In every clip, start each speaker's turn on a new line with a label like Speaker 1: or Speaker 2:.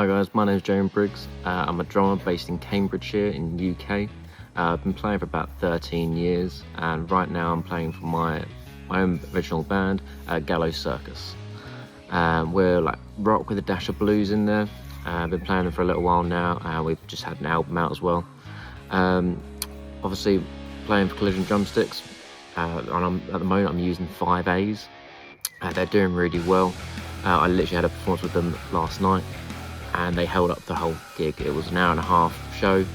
Speaker 1: Hi guys, my name is Briggs. I'm a drummer based in Cambridgeshire in the UK. I've been playing for about 13 years and right now I'm playing for my own original band, Gallows Circus. We're like rock with a dash of blues in there. I've been playing them for a little while now. We've just had an album out as well. Obviously playing for Collision Drumsticks. At the moment I'm using 5As. They're doing really well. I literally had a performance with them last night and they held up the whole gig. It was an hour-and-a-half show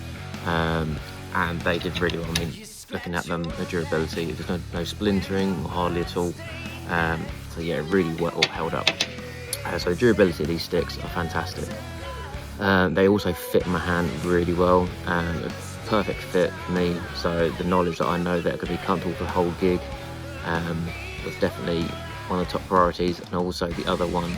Speaker 1: and they did really well. I mean, looking at them, the durability, there's no splintering, hardly at all. So yeah, really well held up. So the durability of these sticks are fantastic. They also fit my hand really well, a perfect fit for me. So the knowledge that I know that I could be comfortable for the whole gig was definitely one of the top priorities. And also the other one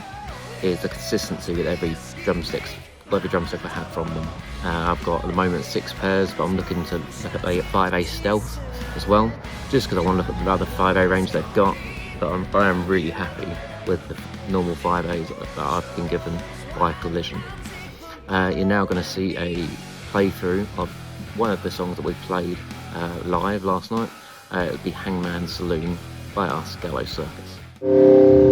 Speaker 1: is the consistency with every drumstick I've had from them. I've got at the moment 6 pairs, but I'm looking to look at the 5A Stealth as well, just because I want to look at the other 5A range they've got. But I am really happy with the normal 5As that I've been given by Collision. You're now going to see a playthrough of one of the songs that we played live last night. It would be Hangman's Saloon by us, Gallows Circus.